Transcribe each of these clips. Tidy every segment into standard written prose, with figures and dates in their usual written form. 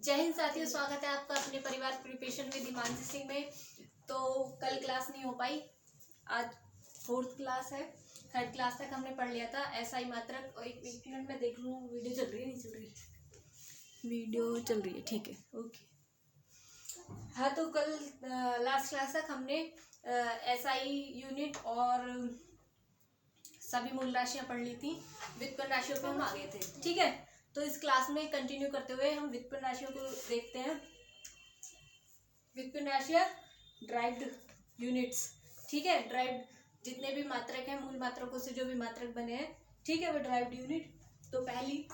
जय हिंद साथियों, स्वागत है आपका अपने परिवार प्रिपरेशन में हिमांशी सिंह में। तो कल क्लास नहीं हो पाई, आज फोर्थ क्लास है। थर्ड क्लास तक हमने पढ़ लिया था एसआई मात्रक। और एक मिनट में देख लूँ वीडियो चल रही है नहीं चल रही। वीडियो चल रही है, ठीक है, ओके। हाँ, तो कल लास्ट क्लास तक हमने एसआई यूनिट और सभी मूल राशियाँ पढ़ ली थी। व्युत्पन्न राशियों पे हम आ गए थे, ठीक है। तो इस क्लास में कंटिन्यू करते हुए हम व्युत्पन्न राशियों को देखते हैं। व्युत्पन्न राशियाँ ड्राइव्ड यूनिट्स, ठीक है। ड्राइव्ड जितने भी मात्रक हैं, मूल मात्रकों से जो भी मात्रक बने हैं, ठीक है, वो ड्राइव्ड यूनिट। तो पहली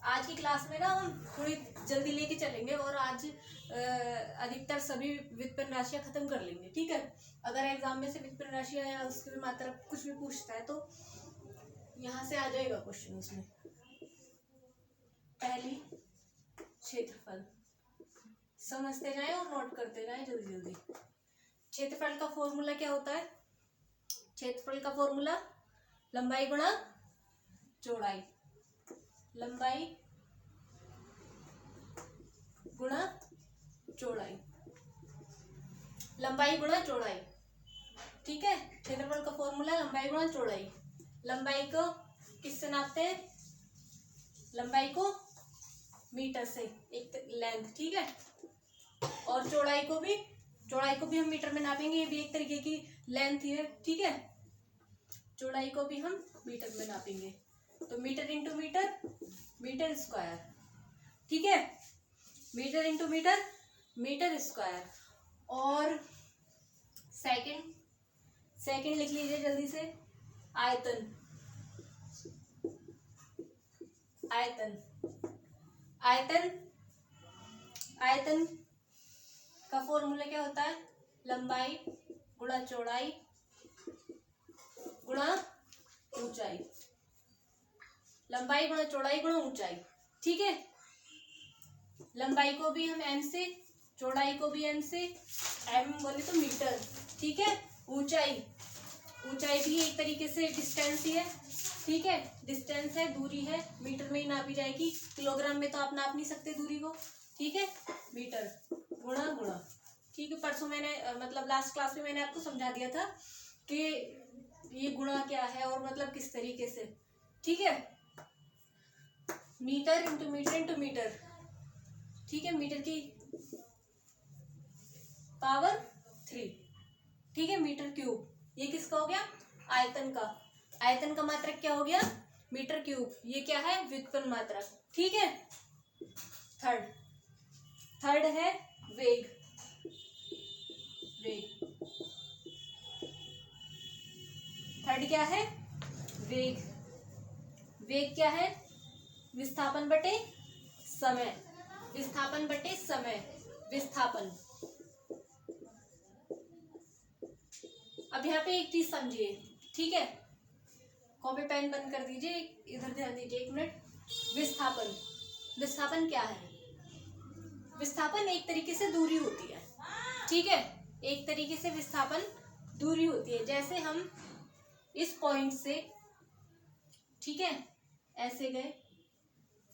आज की क्लास में ना हम थोड़ी जल्दी लेके चलेंगे और आज अधिकतर सभी व्युत्पन्न राशियाँ खत्म कर लेंगे, ठीक है। अगर एग्जाम में से व्युत्पन्न राशियाँ या उसके मात्रक कुछ भी पूछता है तो यहाँ से आ जाएगा क्वेश्चन उसमें। पहली क्षेत्रफल, समझते जाएं और नोट करते जाएं जल्दी जल्दी। क्षेत्रफल का फॉर्मूला क्या होता है? क्षेत्रफल का फॉर्मूला लंबाई गुणा चौड़ाई, लंबाई गुणा चौड़ाई, लंबाई गुणा चौड़ाई, ठीक है। क्षेत्रफल का फॉर्मूला लंबाई गुणा चौड़ाई। लंबाई को किससे नापते हैं? लंबाई को मीटर से, एक लेंथ, ठीक है। और चौड़ाई को भी हम मीटर में नापेंगे। ये भी एक तरीके की लेंथ ही है, ठीक है। चौड़ाई को भी हम मीटर में नापेंगे। तो metre into metre, metre square, ठीक है। Metre into metre, metre square. और सेकंड लिख लीजिए जल्दी से। आयतन, आयतन, आयतन, आयतन का फॉर्मूला क्या होता है? लंबाई गुणा चौड़ाई गुणा ऊंचाई, लंबाई गुणा चौड़ाई गुणा ऊंचाई, ठीक है। लंबाई को भी हम एम से, चौड़ाई को भी एम से, एम बोले तो मीटर, ठीक है। ऊंचाई भी एक तरीके से डिस्टेंस ही है, ठीक है। डिस्टेंस है, दूरी है, मीटर में ही नापी जाएगी। किलोग्राम में तो आप नाप नहीं सकते दूरी को, ठीक है। मीटर गुणा गुणा, ठीक है। परसों मैंने मतलब लास्ट क्लास में मैंने आपको समझा दिया था कि ये गुणा क्या है और मतलब किस तरीके से, ठीक है। Metre into metre into metre, ठीक है। मीटर की पावर 3, ठीक है। मीटर क्यूब, ये किसका हो गया? आयतन का। आयतन का मात्रक क्या हो गया? Metre cube. ये क्या है? व्युत्पन्न मात्रक, ठीक है। थर्ड है वेग, थर्ड क्या है? वेग। वेग क्या है? विस्थापन बटे समय, विस्थापन बटे समय, विस्थापन। अब यहाँ पे एक चीज समझिए, ठीक है। कॉपी पेन बंद कर दीजिए, इधर ध्यान दीजिए एक मिनट। विस्थापन, विस्थापन क्या है? विस्थापन एक तरीके से दूरी होती है, ठीक है। एक तरीके से विस्थापन दूरी होती है। जैसे हम इस पॉइंट से, ठीक है, ऐसे गए,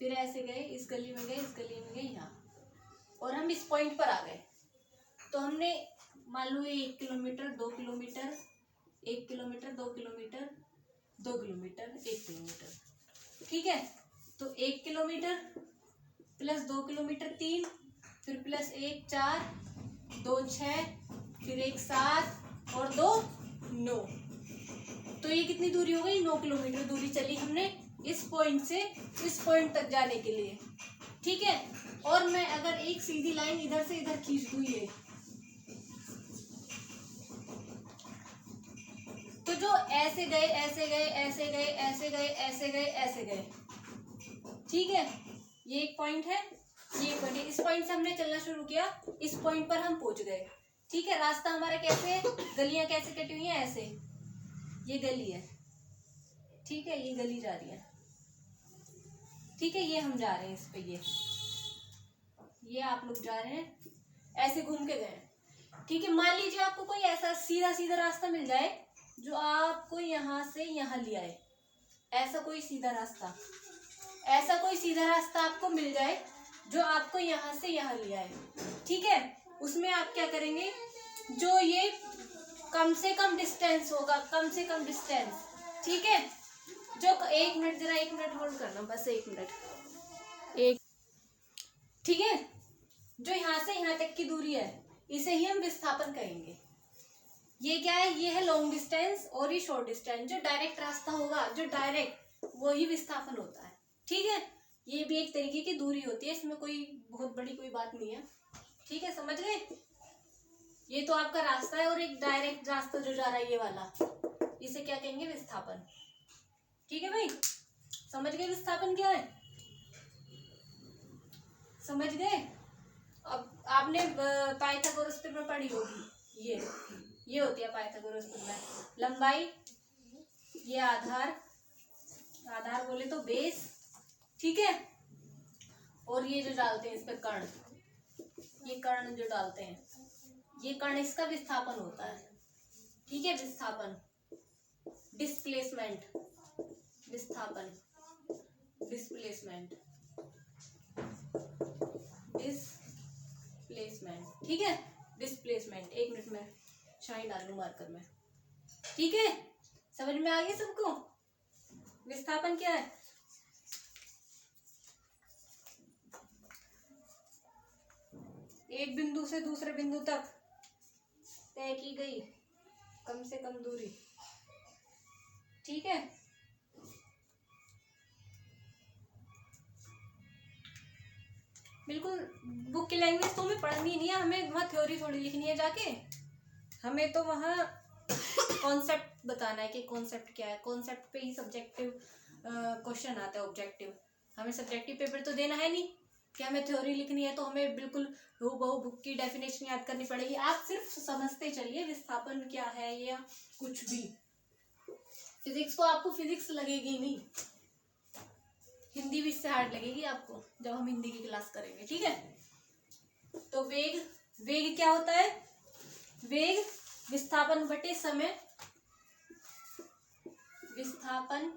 फिर ऐसे गए, इस गली में गए, इस गली में गए, यहाँ, और हम इस पॉइंट पर आ गए। तो हमने मान लो 1 kilometre, 2 kilometre, 1 kilometre, 2 kilometre, 2 kilometre, 1 kilometre, ठीक है। तो 1 किलोमीटर प्लस 2 किलोमीटर 3, फिर प्लस 1 4, 2 6, फिर 1 7 और 2 9। तो ये कितनी दूरी हो गई? 9 किलोमीटर दूरी चली हमने इस पॉइंट से इस पॉइंट तक जाने के लिए, ठीक है। और मैं अगर एक सीधी लाइन इधर से इधर खींच दूं ये, तो जो ऐसे गए, ऐसे गए, ऐसे गए, ऐसे गए, ऐसे गए, ऐसे गए, ठीक है। ये एक पॉइंट है, ये एक पॉइंट है। इस पॉइंट से हमने चलना शुरू किया, इस पॉइंट पर हम पहुंच गए, ठीक है। रास्ता हमारा कैसे है? गलियां कैसे कटी हुई हैं? ऐसे, ये गली है, ठीक है, ये गली जा रही है, ठीक है। ये हम जा रहे हैं इस पे, ये आप लोग जा रहे हैं, ऐसे घूम के गए, ठीक है। मान लीजिए आपको कोई ऐसा सीधा सीधा रास्ता मिल जाए जो आपको यहाँ से यहाँ ले आए, ऐसा कोई सीधा रास्ता, ऐसा कोई सीधा रास्ता आपको मिल जाए जो आपको यहाँ से यहाँ लिया है, ठीक है, उसमें आप क्या करेंगे, जो ये कम से कम डिस्टेंस होगा, कम से कम डिस्टेंस, ठीक है, जो 1 मिनट, जरा 1 मिनट होल्ड करना, बस 1 मिनट, एक, ठीक है, जो यहाँ से यहाँ तक की दूरी है इसे ही हम विस्थापन कहेंगे। ये क्या है, ये है लॉन्ग डिस्टेंस और ये शॉर्ट डिस्टेंस। जो डायरेक्ट रास्ता होगा, जो डायरेक्ट, वो ही विस्थापन होता है, ठीक है। ये भी एक तरीके की दूरी होती है, इसमें कोई बहुत बड़ी कोई बात नहीं है, ठीक है, समझ गए। ये तो आपका रास्ता है, और एक डायरेक्ट रास्ता जो जा रहा है ये वाला, इसे क्या कहेंगे, विस्थापन, ठीक है भाई, समझ गए विस्थापन क्या है, समझ गए। अब आपने पाइथागोरस में पढ़ी होगी, ये होती है पाइथागोरस में, लंबाई, ये आधार, आधार बोले तो बेस, ठीक है, और ये जो डालते हैं इस पे कर्ण, ये कर्ण जो डालते हैं, ये कर्ण, इसका विस्थापन होता है, ठीक है, विस्थापन, डिस्प्लेसमेंट, विस्थापन, डिस्प्लेसमेंट, डिस्प्लेसमेंट, ठीक है, डिस्प्लेसमेंट। 1 मिनट में शाइन डाल लूं मार्कर में, ठीक है, समझ में आ गया सबको विस्थापन क्या है। एक बिंदु से दूसरे बिंदु तक तय की गई कम से कम दूरी, ठीक है, बिल्कुल। बुक की लैंग्वेज तो हमें पढ़नी नहीं है, हमें वहाँ थ्योरी थोड़ी लिखनी है जाके, हमें तो वहाँ कॉन्सेप्ट बताना है कि कॉन्सेप्ट क्या है, कॉन्सेप्ट पे ही सब्जेक्टिव क्वेश्चन आता है, ऑब्जेक्टिव। हमें सब्जेक्टिव पेपर तो देना है नहीं कि हमें थ्योरी लिखनी है, तो हमें बिल्कुल हूबहू बुक की डेफिनेशन याद करनी पड़ेगी। आप सिर्फ समझते चलिए विस्थापन क्या है या कुछ भी। फिजिक्स को आपको फिजिक्स लगेगी नहीं, हिंदी भी इससे हार्ड लगेगी आपको जब हम हिंदी की क्लास करेंगे, ठीक है। तो वेग, वेग क्या होता है, वेग विस्थापन बटे समय, विस्थापन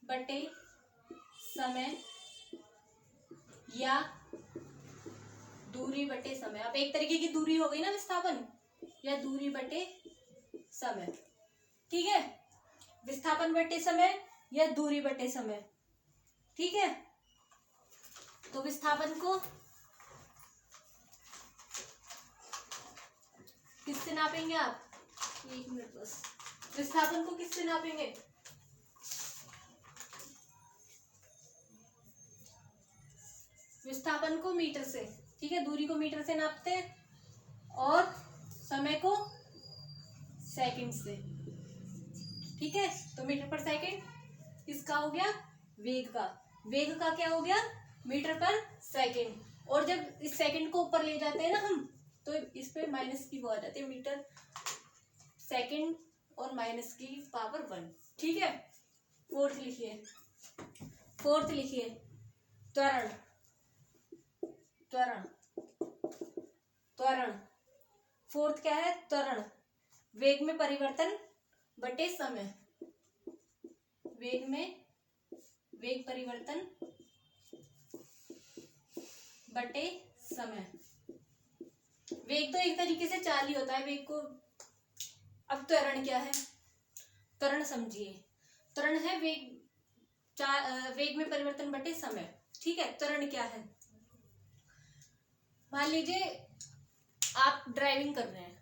बटे समय या दूरी बटे समय। अब एक तरीके की दूरी हो गई ना विस्थापन, या दूरी बटे समय, ठीक है, विस्थापन बटे समय या दूरी बटे समय, ठीक है। तो विस्थापन को किससे नापेंगे आप, 1 मिनट बस, विस्थापन को किससे नापेंगे, विस्थापन को मीटर से, ठीक है, दूरी को मीटर से नापते हैं और समय को सेकंड से, ठीक है। तो मीटर पर सेकंड किसका हो गया, वेग का, वेग का क्या हो गया, मीटर पर सेकंड। और जब इस सेकंड को ऊपर ले जाते हैं ना हम, तो इस पे माइनस की वो आ जाती है, मीटर सेकंड और माइनस की पावर 1, ठीक है। फोर्थ लिखिए, फोर्थ लिखिए, त्वरण, त्वरण, त्वरण, फोर्थ क्या है, त्वरण, वेग में परिवर्तन बटे समय, वेग में, वेग परिवर्तन बटे समय। वेग तो एक तरीके से चाल ही होता है वेग को। अब त्वरण क्या है, त्वरण समझिए, त्वरण है वेग, वेग में परिवर्तन बटे समय, ठीक है। त्वरण क्या है, मान लीजिए आप ड्राइविंग कर रहे हैं,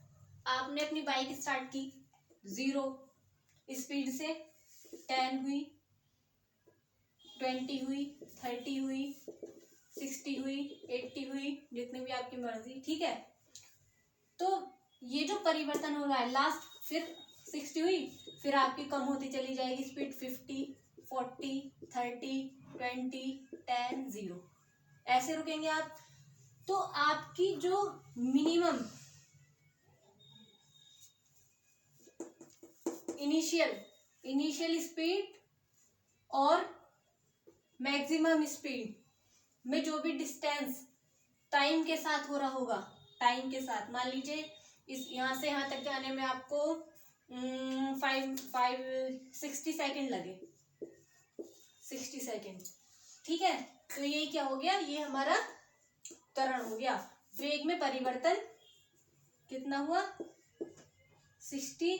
आपने अपनी बाइक स्टार्ट की 0 स्पीड से, 10 हुई, 20 हुई, 30 हुई, 60 हुई, 80 हुई, जितनी भी आपकी मर्जी, ठीक है। तो ये जो परिवर्तन हो रहा है, लास्ट फिर 60 हुई, फिर आपकी कम होती चली जाएगी स्पीड, 50, 40, 30, 20, 10, 0, ऐसे रुकेंगे आप। तो आपकी जो मिनिमम इनिशियल स्पीड और मैक्सिमम स्पीड में जो भी डिस्टेंस टाइम के साथ हो रहा होगा, टाइम के साथ, मान लीजिए इस यहाँ से यहाँ तक जाने में आपको 60 सेकेंड लगे, 60 सेकेंड, ठीक है। तो ये क्या हो गया, ये हमारा त्वरण हो गया। वेग में परिवर्तन कितना हुआ, 60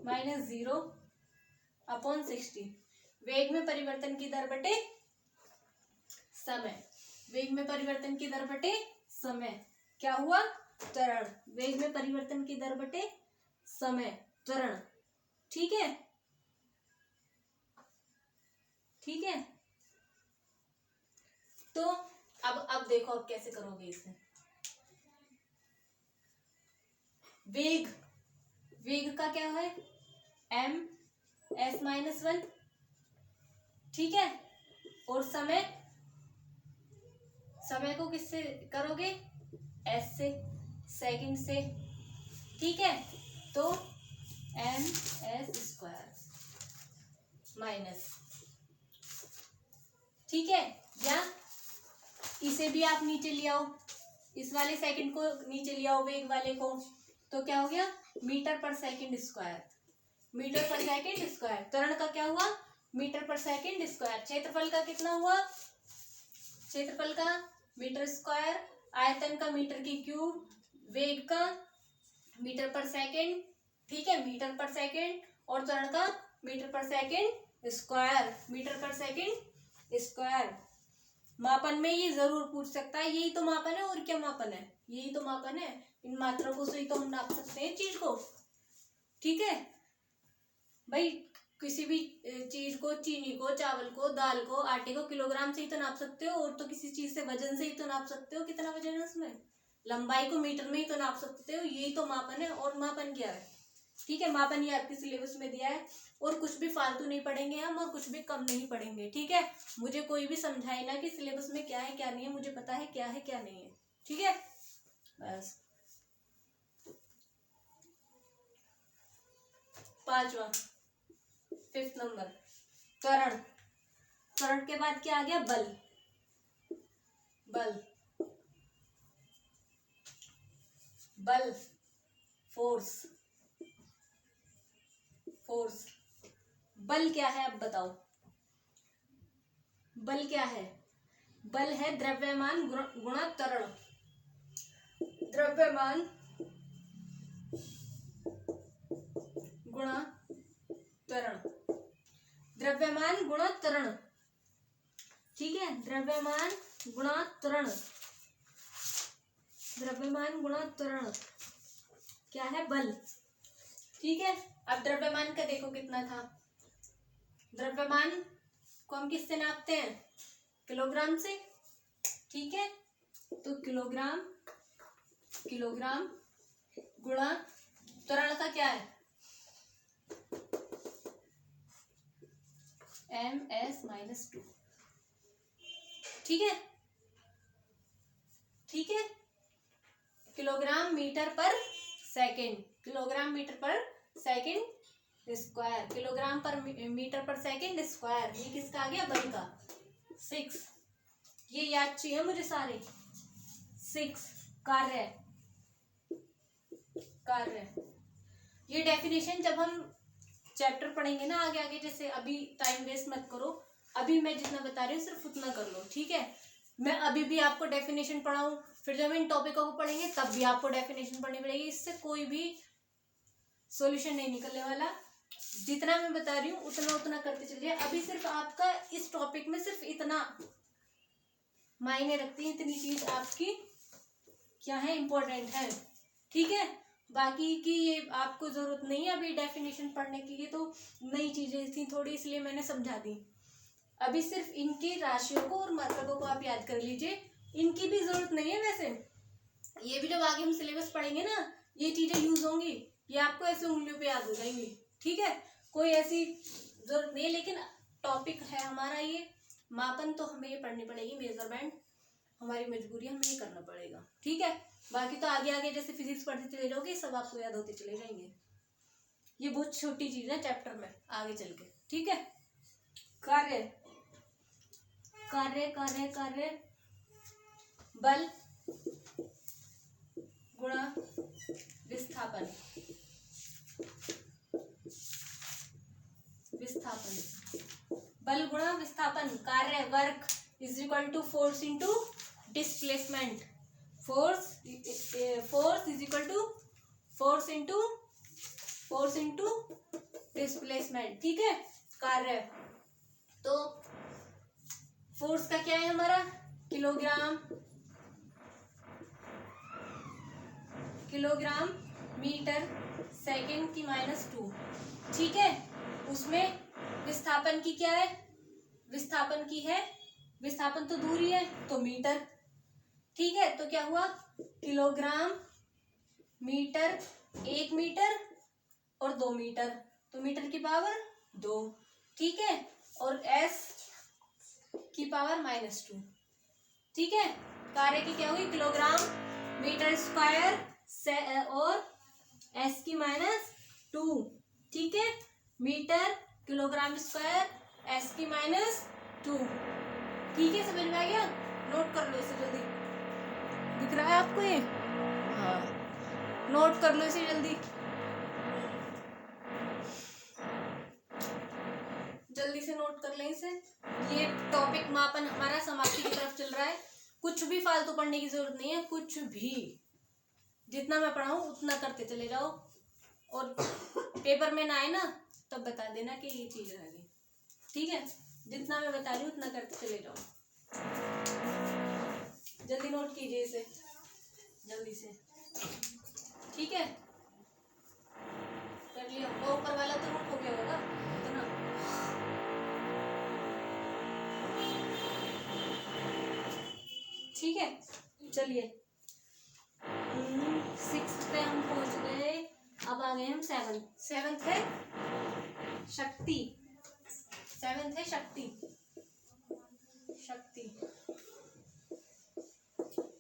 माइनस 0 अपॉन 60। वेग में परिवर्तन की दर बटे समय, वेग में परिवर्तन की दर बटे समय क्या हुआ, त्वरण। वेग में परिवर्तन की दर बटे समय, त्वरण। ठीक है, ठीक है। तो अब देखो अब कैसे करोगे इसे। वेग, वेग का क्या है, m s माइनस 1, ठीक है। और समय, समय को किससे करोगे, s से, सेकंड से, ठीक है। तो m s स्क्वायर माइनस, ठीक है। या इसे भी आप नीचे ले आओ, इस वाले सेकंड को नीचे ले आओ, वेग वाले को, तो क्या हो गया, मीटर पर सेकंड स्क्वायर, मीटर पर सेकंड स्क्वायर। त्वरण का क्या हुआ, मीटर पर सेकंड स्क्वायर। क्षेत्रफल का कितना हुआ, क्षेत्रफल का मीटर स्क्वायर, आयतन का मीटर की क्यूब, वेग का मीटर पर सेकंड, ठीक है, मीटर पर सेकंड, और त्वरण का मीटर पर सेकंड स्क्वायर, मीटर पर सेकंड स्क्वायर। मापन में ये जरूर पूछ सकता है, यही तो मापन है, और क्या मापन है, यही तो मापन है। इन मात्रकों से ही तो हम नाप सकते हैं चीज को, ठीक है भाई। किसी भी चीज को, चीनी को, चावल को, दाल को, आटे को किलोग्राम से ही तो नाप सकते हो, और तो किसी चीज से वजन से ही तो नाप सकते हो, कितना वजन है उसमें। लंबाई को मीटर में ही तो नाप सकते हो, यही तो मापन है। और मापन क्या है, ठीक है, मापन ये आपके सिलेबस में दिया है, और कुछ भी फालतू नहीं पढ़ेंगे हम, और कुछ भी कम नहीं पढ़ेंगे, ठीक है। मुझे कोई भी समझाए ना कि सिलेबस में क्या है क्या नहीं है, मुझे पता है क्या नहीं है, ठीक है। बस 5वां, 5th नंबर, त्वरण। त्वरण के बाद क्या आ गया, बल, बल, बल, फोर्स, फोर्स। बल क्या है अब बताओ, बल क्या है, बल है द्रव्यमान गुणा त्वरण, द्रव्यमान गुणा त्वरण, द्रव्यमान गुणा त्वरण, ठीक है। द्रव्यमान गुणा त्वरण, द्रव्यमान गुणा त्वरण क्या है, बल, ठीक है। अब द्रव्यमान का देखो कितना था, द्रव्यमान को हम किससे नापते हैं, किलोग्राम से, ठीक है। तो किलोग्राम, किलोग्राम गुणा त्वरण का क्या है, m(s)-2, ठीक है, ठीक है। किलोग्राम मीटर पर सेकंड, किलोग्राम मीटर पर सेकंड स्क्वायर, किलोग्राम पर मीटर पर सेकंड स्क्वायर। ये किसका आ गया, बल का। 6, ये याद चाहिए मुझे सारे। 6 कार्य, कार्य। ये डेफिनेशन जब हम चैप्टर पढ़ेंगे ना आगे आगे, जैसे अभी टाइम वेस्ट मत करो, अभी मैं जितना बता रही हूँ सिर्फ उतना कर लो, ठीक है। मैं अभी भी आपको डेफिनेशन पढ़ाऊं, फिर जब इन टॉपिकों को पढ़ेंगे तब भी आपको डेफिनेशन पढ़नी पड़ेगी, इससे कोई भी सॉल्यूशन नहीं निकलने वाला। जितना मैं बता रही हूँ उतना उतना करते चलिए। अभी सिर्फ आपका इस टॉपिक में सिर्फ इतना मायने रखती है, इतनी चीज आपकी क्या है, इम्पोर्टेंट है, ठीक है। बाकी की ये आपको जरूरत नहीं है अभी डेफिनेशन पढ़ने की, ये तो नई चीजें थी थोड़ी, इसलिए मैंने समझा दी। अभी सिर्फ इनकी राशियों को और मात्रकों को आप याद कर लीजिए, इनकी भी जरूरत नहीं है वैसे। ये भी जब आगे हम सिलेबस पढ़ेंगे ना, ये चीजें यूज होंगी, ये आपको ऐसे उंगलियों पे याद हो जाएंगी, ठीक है। कोई ऐसी जरूरत नहीं है, लेकिन टॉपिक है हमारा ये मापन, तो हमें ये पढ़नी पड़ेगी, मेजरमेंट हमारी मजबूरी, हमें ये करना पड़ेगा, ठीक है। बाकी तो आगे आगे जैसे फिजिक्स पढ़ते चले जाओगे, सब आपको याद होते चले जाएंगे। ये बहुत छोटी चीज है चैप्टर में आगे चल के, ठीक है। कार्य, कार्य कार्य कार्य, बल गुणा विस्थापन, विस्थापन, बल गुणा विस्थापन, कार्य work is equal to force into displacement. Force is equal to force into displacement. ठीक है, कार्य। तो फोर्स का क्या है हमारा, किलोग्राम मीटर सेकंड की -2। ठीक है, उसमें विस्थापन की क्या है, विस्थापन तो दूरी है तो मीटर। ठीक है, तो क्या हुआ, किलोग्राम मीटर, 1 मीटर और 2 मीटर, तो मीटर की पावर 2। ठीक है, और s की पावर -2। ठीक है, कार्य की क्या हुई, किलोग्राम मीटर स्क्वायर और s की -2। ठीक है, मीटर किलोग्राम स्क्वायर s की -2। ठीक है, समझ में आ गया, नोट कर लो इसे जल्दी। दिख रहा है आपको ये, हाँ, नोट कर लो इसे जल्दी से नोट कर लें इसे। ये टॉपिक मापन हमारा समाप्ति की तरफ चल रहा है। कुछ भी फालतू पढ़ने की जरूरत नहीं है, कुछ भी, जितना मैं पढ़ाऊं उतना करते चले जाओ, और पेपर में ना आए ना तब बता देना कि ये चीज रह गई। ठीक है, जितना मैं बता रही हूँ उतना करते चले जाओ। जल्दी नोट कीजिए इसे, जल्दी से। ठीक है, कर लिया, वो ऊपर वाला तो नोट हो गया होगा इतना। ठीक है, चलिए 6 पे हम पहुंच गए, अब आ गए हम 7th है शक्ति। 7th है शक्ति।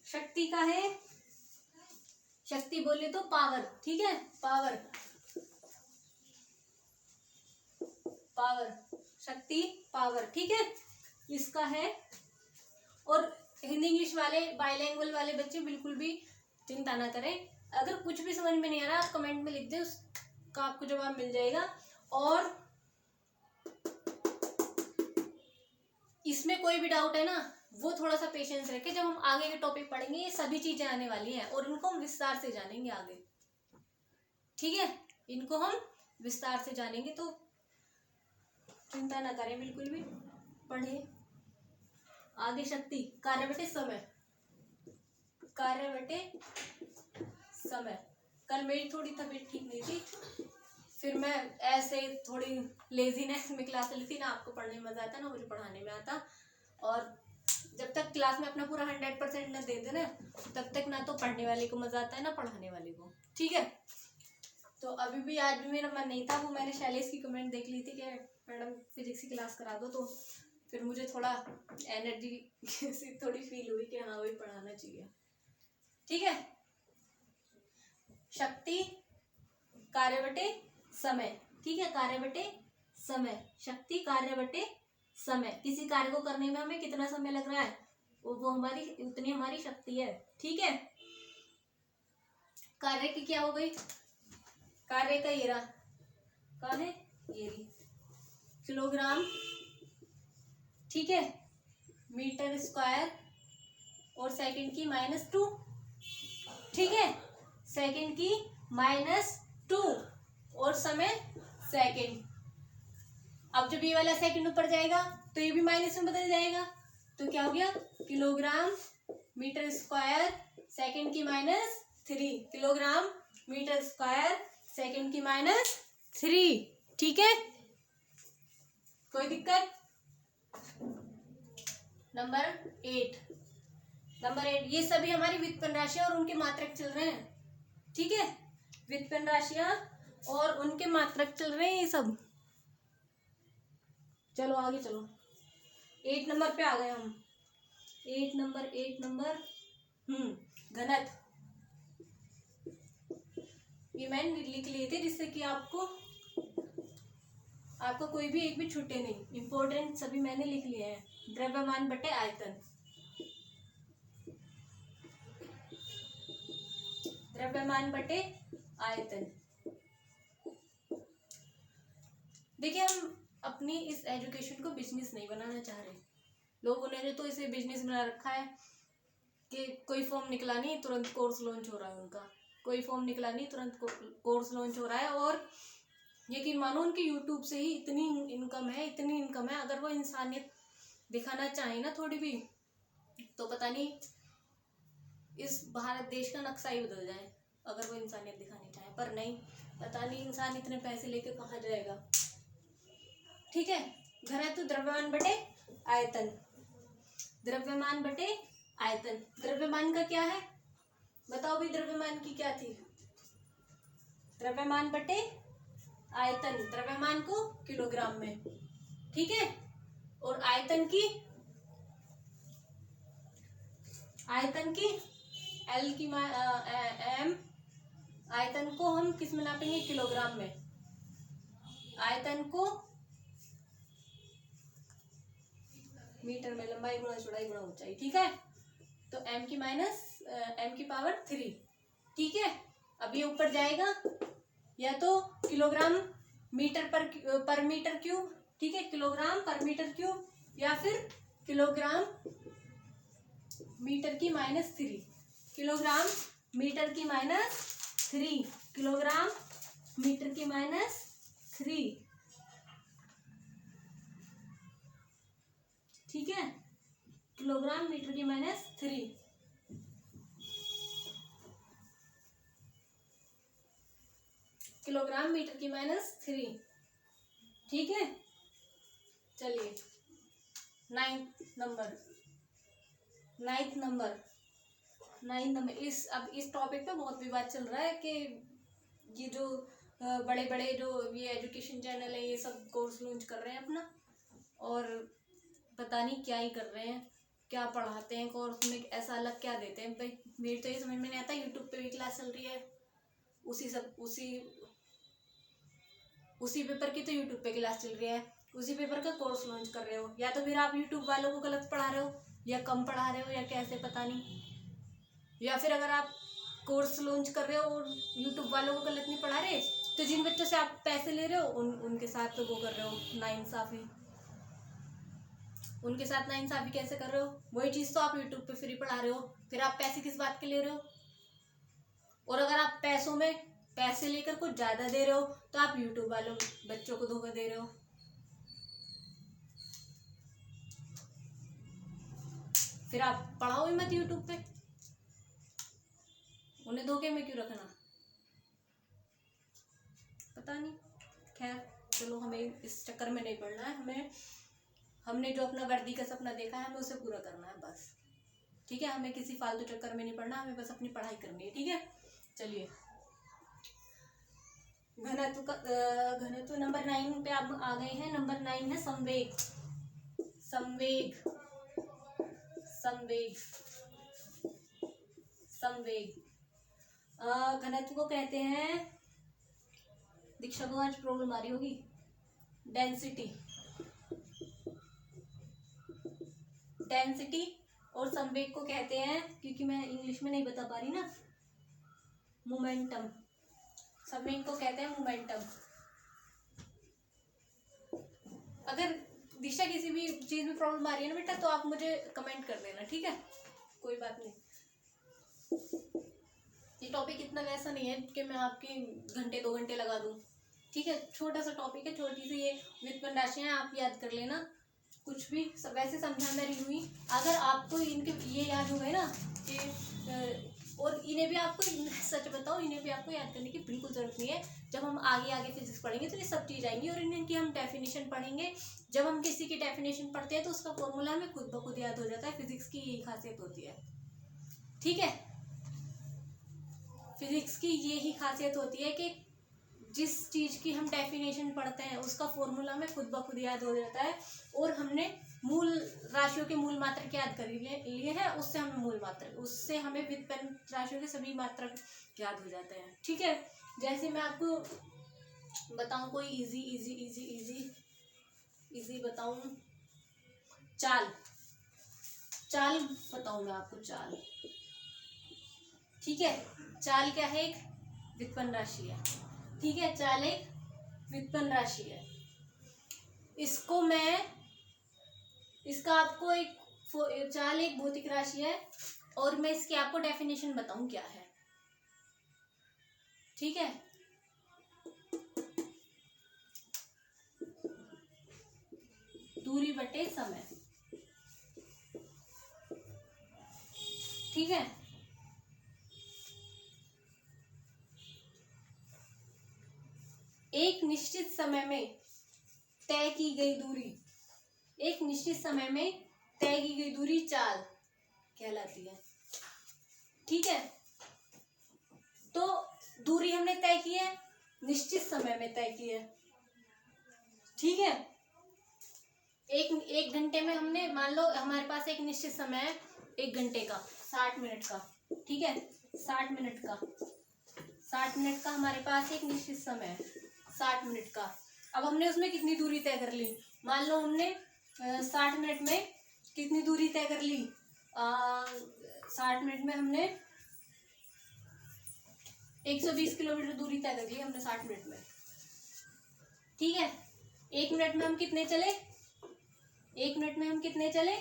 शक्ति का है, शक्ति बोले तो पावर। ठीक है, पावर, शक्ति पावर। ठीक है, इसका है। और हिंदी इंग्लिश वाले बाइलैंग्वेज वाले बच्चे बिल्कुल भी चिंता ना करें, अगर कुछ भी समझ में नहीं आ रहा आप कमेंट में लिख दें, उसका आपको जवाब मिल जाएगा। और इसमें कोई भी डाउट है ना, वो थोड़ा सा पेशेंस रखे, जब हम आगे के टॉपिक पढ़ेंगे ये सभी चीजें आने वाली हैं और इनको हम विस्तार से जानेंगे आगे। ठीक है, इनको हम विस्तार से जानेंगे, तो चिंता ना करें बिल्कुल भी, पढ़े आगे। शक्ति, कार्य बटे समय। कल मेरी थोड़ी तबीयत ठीक नहीं थी, फिर मैं ऐसे थोड़ी लेजीनेस में क्लास ली थी ना, आपको पढ़ने में मजा आता ना, मुझे पढ़ाने में आता। और जब तक क्लास में अपना पूरा 100% ना दे देना, तब तक ना तो पढ़ने वाले को मजा आता है ना पढ़ाने वाले को। ठीक है, तो अभी भी आज भी मेरा मन नहीं था, वो मैंने शैलेश की कमेंट देख ली थी कि मैडम फिजिक्स की क्लास करा दो, तो फिर मुझे थोड़ा एनर्जी से थोड़ी फील हुई कि हाँ वही पढ़ाना चाहिए। ठीक है, शक्ति कार्य बटे समय। ठीक है, कार्य बटे समय, शक्ति कार्य बटे समय। किसी कार्य को करने में हमें कितना समय लग रहा है, वो हमारी उतनी हमारी शक्ति है। ठीक है, कार्य की क्या हो गई, कार्य का ये रहा, कहाँ है ये रही, किलोग्राम। ठीक है, मीटर स्क्वायर और सेकंड की -2। ठीक है, सेकंड की -2 और समय सेकंड। अब जब ये वाला सेकंड ऊपर जाएगा तो ये भी माइनस में बदल जाएगा, तो क्या हो गया, किलोग्राम मीटर स्क्वायर सेकंड की -3, किलोग्राम मीटर स्क्वायर सेकंड की -3। ठीक है, कोई दिक्कत। नंबर 8, ये सभी हमारी व्युत्पन्न राशियां और उनके मात्रक चल रहे हैं। ठीक है, व्युत्पन्न राशियां और उनके मात्रक चल रहे हैं ये सब। चलो आगे चलो, 8 नंबर पे आ गए हम। 8 नंबर घनत्व। ये मैंने लिख लिए थे जिससे कि आपको कोई भी एक भी छूटे नहीं, इंपॉर्टेंट सभी मैंने लिख लिए हैं। द्रव्यमान बटे आयतन, द्रव्यमान बटे आयतन। देखिए, हम अपनी इस एजुकेशन को बिजनेस नहीं बनाना चाह रहे, लोगों ने तो इसे बिजनेस बना रखा है कि कोई फॉर्म निकला नहीं तुरंत कोर्स लॉन्च हो रहा है उनका, कोई फॉर्म निकला नहीं तुरंत कोर्स लॉन्च हो रहा है। और यकीन मानो उनकी यूट्यूब से ही इतनी इनकम है, इतनी इनकम है। अगर वो इंसानियत दिखाना चाहे ना थोड़ी भी, तो पता नहीं इस भारत देश का नक्शा ही बदल जाए, अगर वो इंसानियत दिखानी चाहे। पर नहीं, पता नहीं इंसान इतने पैसे लेके कहाँ जाएगा। ठीक है, घनत्व द्रव्यमान बटे आयतन, द्रव्यमान बटे आयतन। द्रव्यमान का क्या है बताओ भी, द्रव्यमान की क्या थी? द्रव्यमान बटे आयतन, द्रव्यमान को किलोग्राम में, ठीक है। और आयतन की एल की एम, आयतन को हम किस में नापेंगे? किलोग्राम में। आयतन को मीटर में, लंबाई गुणा चौड़ाई गुणा ऊंचाई, ठीक है। तो m की पावर 3, ठीक है। अब ये ऊपर जाएगा या तो किलोग्राम मीटर पर मीटर क्यूब, ठीक है, किलोग्राम पर मीटर क्यूब, या फिर किलोग्राम मीटर की -3, किलोग्राम मीटर की -3, किलोग्राम मीटर की -3, ठीक है, किलोग्राम मीटर की -3। किलोग्राम मीटर की -3, ठीक है। चलिए 9th नंबर इस टॉपिक पे बहुत विवाद चल रहा है कि ये जो बड़े बड़े जो ये एजुकेशन चैनल है ये सब कोर्स लॉन्च कर रहे हैं अपना, और पता नहीं क्या ही कर रहे हैं, क्या पढ़ाते हैं कोर्स में, ऐसा अलग क्या देते हैं भाई। मेरे तो ये समझ में नहीं आता। यूट्यूब पे भी क्लास चल रही है, उसी पेपर की तो यूट्यूब पे क्लास चल रही है, उसी पेपर का कोर्स लॉन्च कर रहे हो। या तो फिर आप यूट्यूब वालों को गलत पढ़ा रहे हो, या कम पढ़ा रहे हो, या कैसे पता नहीं। या फिर अगर आप कोर्स लॉन्च कर रहे हो और यूट्यूब वालों को गलत नहीं पढ़ा रहे, तो जिन बच्चों से आप पैसे ले रहे हो उनके साथ तो वो कर रहे हो नाइंसाफी। उनके साथ नाइंसाफी कैसे कर रहे हो? वही चीज़ तो आप यूट्यूब पे फ्री पढ़ा रहे हो, फिर आप पैसे किस बात के ले रहे हो? और अगर आप पैसे लेकर कुछ ज़्यादा दे रहे हो तो आप यूट्यूब वालों बच्चों को धोखा दे रहे हो। फिर आप पढ़ाओ ही मत यूट्यूब पे, उन्हें धोखे में क्यों रखना? पता नहीं। खैर चलो, हमें इस चक्कर में नहीं पड़ना है। हमने जो अपना वर्दी का सपना देखा है हमें उसे पूरा करना है बस, ठीक है। हमें किसी फालतू चक्कर में नहीं पड़ना, हमें बस अपनी पढ़ाई करनी है, ठीक है। चलिए घनत्व नंबर 9 पे आप आ गए हैं। नंबर 9 है संवेग। घनत्व को कहते हैं, दीक्षा को आज प्रॉब्लम आ रही होगी, डेंसिटी। और संवेग को कहते हैं, क्योंकि मैं इंग्लिश में नहीं बता पा रही ना, मोमेंटम। संवेग को कहते हैं मोमेंटम। अगर दिशा किसी भी चीज में प्रॉब्लम आ रही है ना बेटा, तो आप मुझे कमेंट कर देना, ठीक है, कोई बात नहीं। ये टॉपिक इतना वैसा नहीं है कि मैं आपके घंटे 2 घंटे लगा दूं, ठीक है। छोटा सा टॉपिक है, छोटी सी ये व्युत्पन्न राशियां आप याद कर लेना, कुछ भी वैसे समझाना रही हुई। अगर आपको इनके ये याद हो गए ना कि, और इन्हें भी आपको, सच बताओ, इन्हें भी आपको याद करने की बिल्कुल जरूरत नहीं है। जब हम आगे फिजिक्स पढ़ेंगे तो ये सब चीज़ आएंगी, और इनकी हम डेफिनेशन पढ़ेंगे। जब हम किसी की डेफिनेशन पढ़ते हैं तो उसका फॉर्मूला हमें खुद ब खुद याद हो जाता है। फिजिक्स की यही खासियत होती है, ठीक है। फिजिक्स की यही खासियत होती है कि जिस चीज़ की हम डेफिनेशन पढ़ते हैं उसका फॉर्मूला हमें खुद ब खुद याद हो जाता है, और हमने मूल राशियों के मूल मात्रक याद कर लिए हैं, उससे हमें व्युत्पन्न राशियों के सभी मात्रक याद हो जाते हैं, ठीक है। जैसे मैं आपको बताऊं कोई इजी बताऊं, चाल बताऊं मैं आपको, चाल, ठीक है। चाल क्या है? एक व्युत्पन्न राशि है, ठीक है। चाल एक व्युत्पन्न राशि है। इसको मैं इसका आपको चाल एक भौतिक राशि है और मैं इसकी आपको डेफिनेशन बताऊं क्या है, ठीक है। दूरी बटे समय, ठीक है। एक निश्चित समय में तय की गई दूरी, एक निश्चित समय में तय की गई दूरी चाल कहलाती है, ठीक है। तो दूरी हमने तय की है, निश्चित समय में तय की है, ठीक है। एक घंटे में हमने, मान लो हमारे पास एक निश्चित समय है 1 घंटे का, 60 मिनट का, ठीक है। 60 मिनट का, 60 मिनट का हमारे पास एक निश्चित समय है, 60 मिनट का। अब हमने उसमें कितनी दूरी तय कर ली, मान लो हमने 60 मिनट में कितनी दूरी तय कर ली, 60 मिनट में हमने 120 किलोमीटर दूरी तय कर ली हमने 60 मिनट में, ठीक है। 1 मिनट में हम कितने चले, 1 मिनट में हम कितने चले,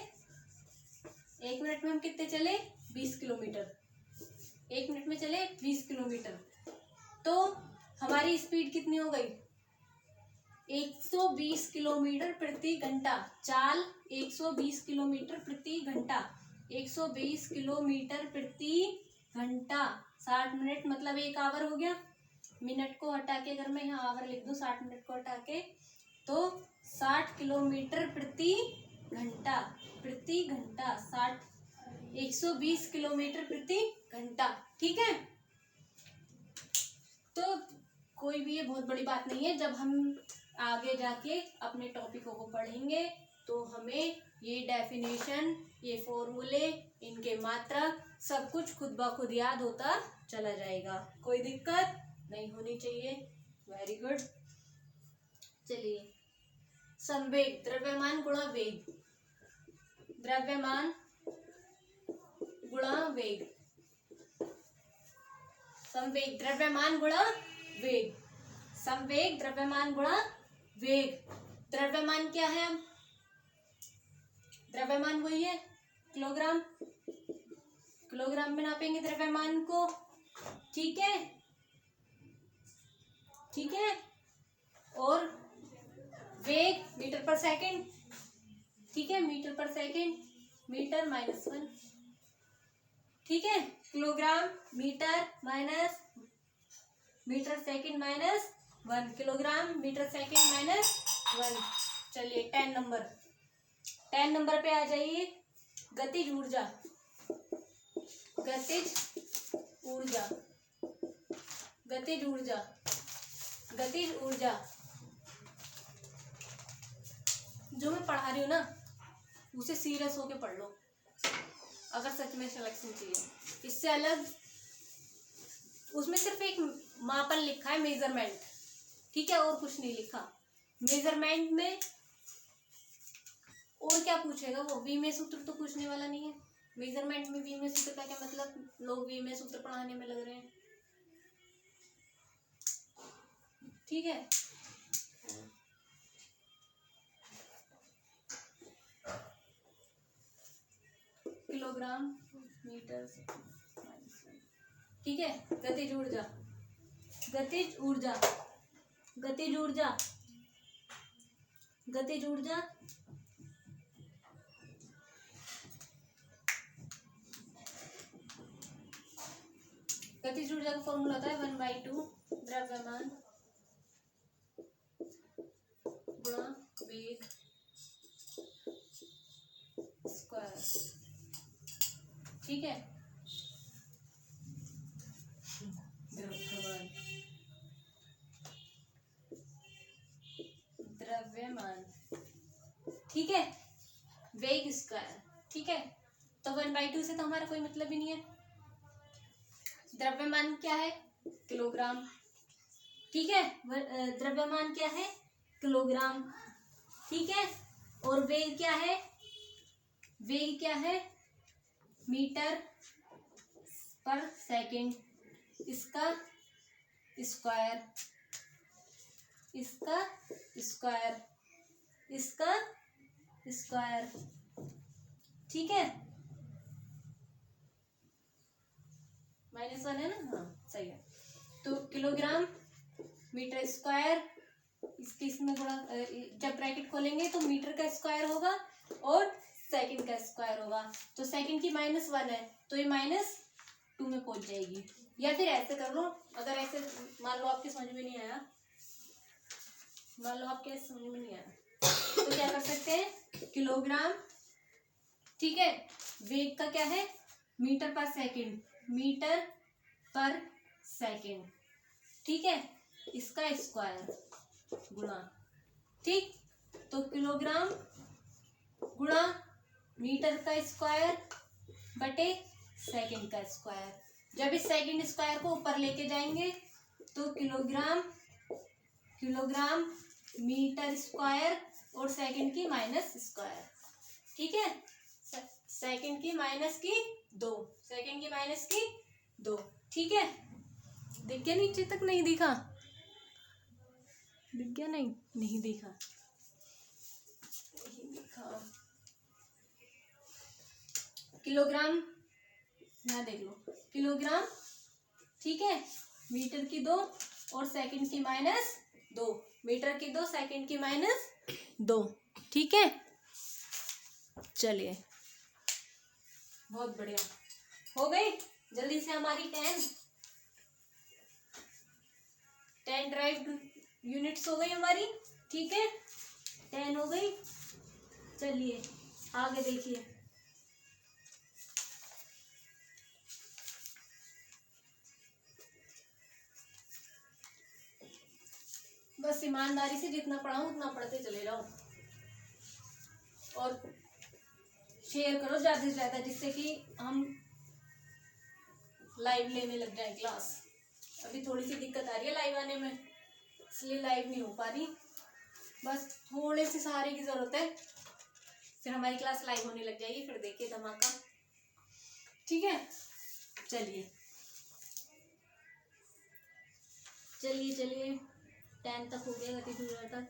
1 मिनट में हम कितने चले, 20 किलोमीटर, 1 मिनट में चले 20 किलोमीटर। तो हमारी स्पीड कितनी हो गई, 120 किलोमीटर प्रति घंटा, चाल 120 किलोमीटर प्रति घंटा, 120 किलोमीटर प्रति घंटा, 60 मिनट मतलब 1 आवर हो गया। मिनट को हटा के अगर मैं यहाँ आवर लिख दूं, 60 मिनट को हटा के, तो 60 किलोमीटर प्रति घंटा, प्रति घंटा 120 किलोमीटर प्रति घंटा, ठीक है। तो कोई भी ये बहुत बड़ी बात नहीं है, जब हम आगे जाके अपने टॉपिकों को पढ़ेंगे तो हमें ये डेफिनेशन, ये फॉर्मूले, इनके मात्रा सब कुछ खुद ब खुद याद होता चला जाएगा, कोई दिक्कत नहीं होनी चाहिए। Very good. चलिए, संवेग, द्रव्यमान गुणा वेग, द्रव्यमान गुणा वेग, संवेग द्रव्यमान गुणा वेग, संवेग द्रव्यमान गुणा वेग। द्रव्यमान क्या है, अब द्रव्यमान वही है किलोग्राम, किलोग्राम में नापेंगे द्रव्यमान को, ठीक है, ठीक है। और वेग मीटर पर सेकंड, ठीक है, मीटर पर सेकंड, मीटर -1, ठीक है। Kilogram metre minus metre second -1, kilogram metre second -1। चलिए 10 नंबर, 10 नंबर पे आ जाइए, गतिज ऊर्जा, गतिज ऊर्जा, गतिज ऊर्जा, गतिज ऊर्जा। जो मैं पढ़ा रही हूँ ना उसे सीरियस होके पढ़ लो अगर सच में सिलेक्शन चाहिए। इससे अलग उसमें सिर्फ एक मापन लिखा है, मेजरमेंट, ठीक है, और कुछ नहीं लिखा। मेजरमेंट में और क्या पूछेगा वो, विमेय सूत्र तो पूछने वाला नहीं है। मेजरमेंट में विमेय सूत्र का क्या मतलब, लोग विमेय सूत्र पढ़ाने में लग रहे हैं, ठीक है। किलोग्राम मीटर, ठीक है। गतिज ऊर्जा, गतिज ऊर्जा, गतिज ऊर्जा, गतिज ऊर्जा, गतिज ऊर्जा का फॉर्मूला होता है 1/2 द्रव्यमान गुणा वेग स्क्वायर, ठीक है। द्रव्यमान, द्रव्यमान, ठीक है, वेग स्क्वायर, ठीक है। तो 1/2 से तो हमारा कोई मतलब ही नहीं है। द्रव्यमान क्या है, किलोग्राम, ठीक है। द्रव्यमान क्या है, किलोग्राम, ठीक है। और वेग क्या है, वेग क्या है, मीटर पर सेकंड, इसका स्क्वायर, इसका स्क्वायर, इसका स्क्वायर। ठीक है, -1 है ना, हाँ सही है। तो किलोग्राम मीटर स्क्वायर, इसके इसमें गुणा, जब ब्रैकेट खोलेंगे तो मीटर का स्क्वायर होगा और सेकंड का स्क्वायर होगा। तो सेकंड की -1 है तो ये -2 में पहुंच जाएगी। या फिर ऐसे कर लो, अगर ऐसे मान लो आपके समझ में नहीं आया, मान लो आपके समझ में नहीं आया तो क्या कर सकते हैं, किलोग्राम, ठीक है, वेग का क्या है, मीटर पर सेकंड, मीटर पर सेकंड, ठीक है, इसका स्क्वायर गुणा, ठीक, तो किलोग्राम गुणा मीटर का स्क्वायर बटे सेकंड का स्क्वायर। जब इस सेकंड स्क्वायर को ऊपर लेके जाएंगे तो किलोग्राम मीटर स्क्वायर और सेकंड की माइनस स्क्वायर, ठीक है, सेकंड की -2, सेकंड की -2, ठीक है। दिख गया, नीचे तक नहीं दिखा, दिख गया, नहीं दिखा, किलोग्राम, यहाँ देख लो, किलोग्राम, ठीक है, मीटर की 2 और सेकंड की -2, मीटर की 2, सेकंड की -2, ठीक है। चलिए, बहुत बढ़िया, हो गई। जल्दी से हमारी 10 ड्राइव्ड यूनिट्स हो गई हमारी, ठीक है, 10 हो गई। चलिए आगे देखिए, बस ईमानदारी से जितना पढ़ाऊं उतना पढ़ते चले जाओ और शेयर करो ज्यादा से ज्यादा, जिससे कि हम लाइव लेने लग जाए क्लास। अभी थोड़ी सी दिक्कत आ रही है लाइव आने में, इसलिए लाइव नहीं हो पा रही, बस थोड़े से सहारे की जरूरत है, फिर हमारी क्लास लाइव होने लग जाएगी, फिर देखिए धमाका, ठीक है। चलिए चलिए चलिए 10 तक हो गया, गति दूर तक।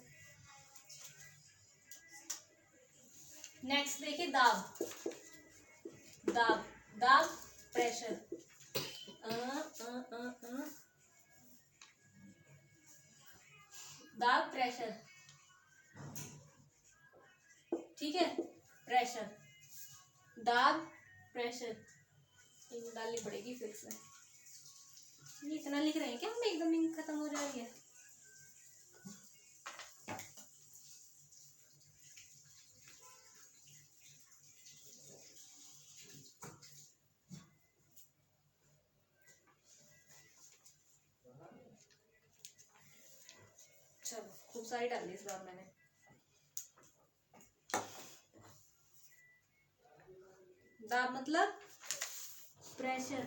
नेक्स्ट देखिए, दाब, दाब, दाब, प्रेशर, दाब, प्रेशर, ठीक है, प्रेशर, दाब, प्रेशर, इंक डालनी पड़ेगी फिर से, ये इतना लिख रहे हैं क्या हम, एकदम इंक खत्म हो जा रही है। चलो, खूब सारी डाल दी इस बार मैंने। दाब मतलब प्रेशर,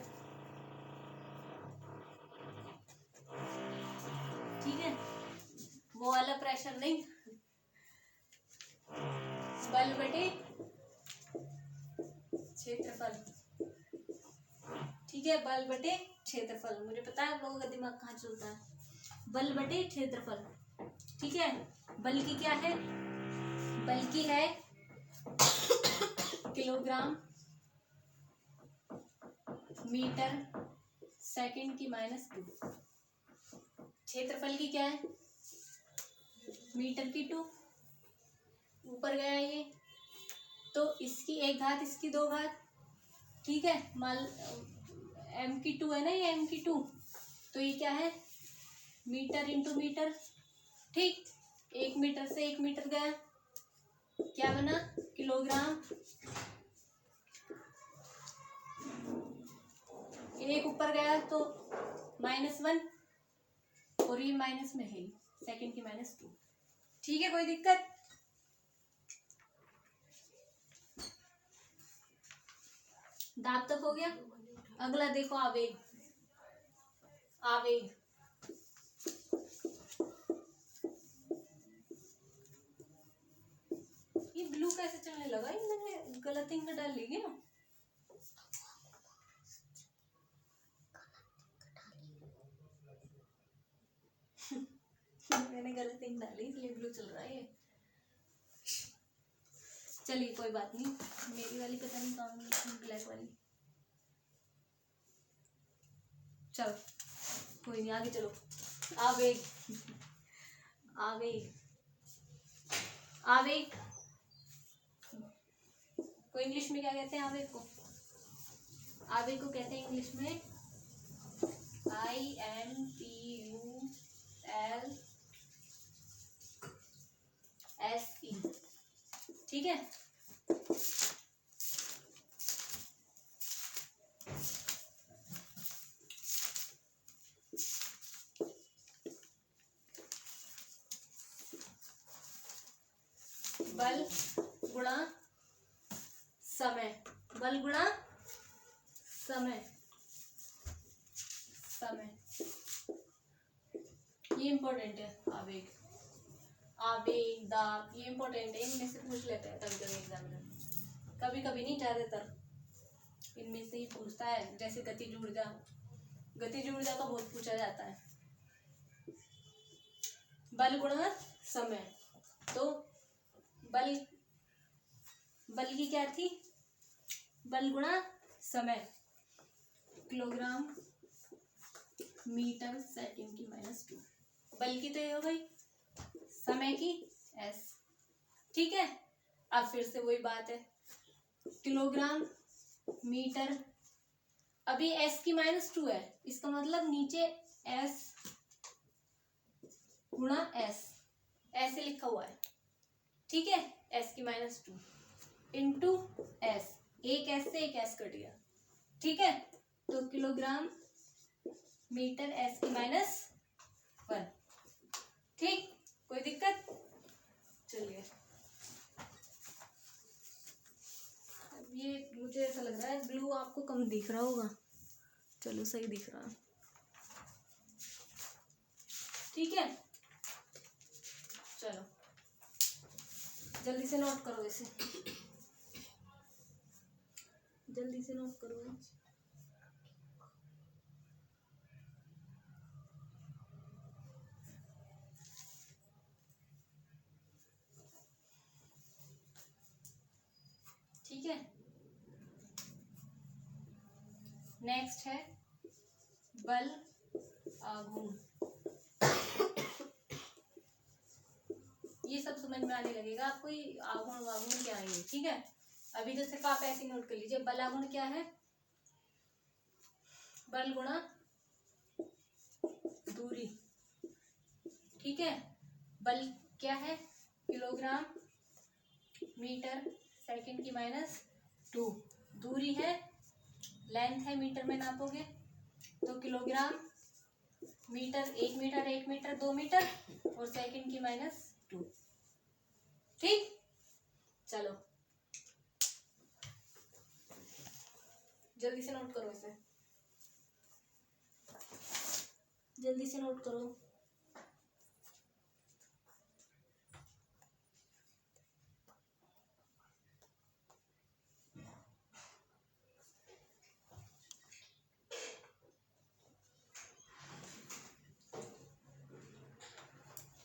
ठीक है, वो वाला प्रेशर नहीं, बल बटे क्षेत्रफल, ठीक है, बल बटे क्षेत्रफल। मुझे पता है आप लोगों का दिमाग कहाँ चलता है, बल बटे क्षेत्रफल, ठीक है। बल की क्या है, बल की है किलोग्राम मीटर सेकंड की -2, क्षेत्रफल की क्या है, मीटर की 2, ऊपर गया ये, तो इसकी 1 घात, इसकी 2 घात, ठीक है, मान m की 2 है ना, ये m की 2, तो ये क्या है, मीटर इंटू मीटर, ठीक, 1 मीटर से 1 मीटर गया, क्या बना, किलोग्राम, एक ऊपर गया तो -1 और ये माइनस में है, सेकंड की -2, ठीक है, कोई दिक्कत। दाब तक हो गया। अगला देखो, आवेग, आवेग, ये ब्लू कैसे चलने लगा, मैंने गलत इंक डाल ली क्या, मैंने गलत इंक डाली इसलिए ब्लू चल रहा है ये। चलिए कोई बात नहीं, मेरी वाली पता नहीं कहाँ गई, ब्लैक वाली। चलो कोई नहीं, आगे चलो। आवेग, आवेग, आवेग को इंग्लिश में क्या कहते हैं? आवेग को, आवेग को कहते हैं इंग्लिश में IMPULSE। ठीक है, बल गुणा समय, बल गुणा समय, समय, ये इंपॉर्टेंट है। आवेग, आवेग, दाब, ये इंपॉर्टेंट है, इनमें से पूछ लेते हैं कभी कभी एग्जाम में, कभी कभी नहीं, ज्यादातर इनमें से ही पूछता है। जैसे गतिज ऊर्जा, गतिज ऊर्जा का बहुत पूछा जाता है। बल गुणा समय, तो बल, बल की क्या थी? बल गुणा समय, किलोग्राम मीटर सेकंड की -2। बल की तो ये हो गई, समय की S। ठीक है, अब फिर से वही बात है, किलोग्राम मीटर, अभी S की -2 है, इसका मतलब नीचे S गुणा S ऐसे लिखा हुआ है। ठीक है, S की -2 इंटू S, एक S से एक S कट गया। ठीक है, तो किलोग्राम मीटर S की -1। ठीक, कोई दिक्कत? चलिए, अब ये मुझे ऐसा लग रहा है ब्लू आपको कम दिख रहा होगा, चलो सही दिख रहा है। ठीक है, चलो जल्दी से नोट करो इसे, जल्दी से नोट करो। ठीक है, नेक्स्ट है बल आघूर्ण। ये सब समझ में आने लगेगा आपको, आघूर्ण वाघूर्ण क्या है। ठीक है, अभी तो सिर्फ आप ऐसे नोट कर लीजिए, बल आघूर्ण क्या है? बल गुणा दूरी। ठीक है, बल क्या है? किलोग्राम मीटर सेकंड की -2। दूरी है, लेंथ है, मीटर में नापोगे तो kilogram metre, 1 metre, 1 metre, 2 metre और सेकंड की -2। ठीक, चलो जल्दी से नोट करो इसे, जल्दी से नोट करो।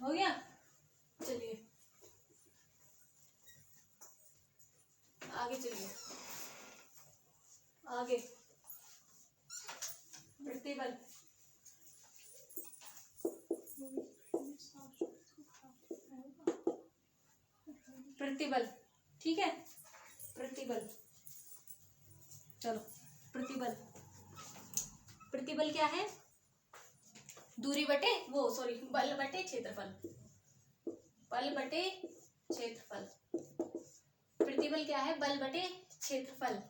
हो गया, चलिए आगे चलिए, आगे प्रतिबल, प्रतिबल। ठीक है, प्रतिबल, चलो प्रतिबल, प्रतिबल क्या है? दूरी बटे वो सॉरी बल बटे क्षेत्रफल, बल बटे क्षेत्रफल। प्रतिबल क्या है? बल बटे क्षेत्रफल।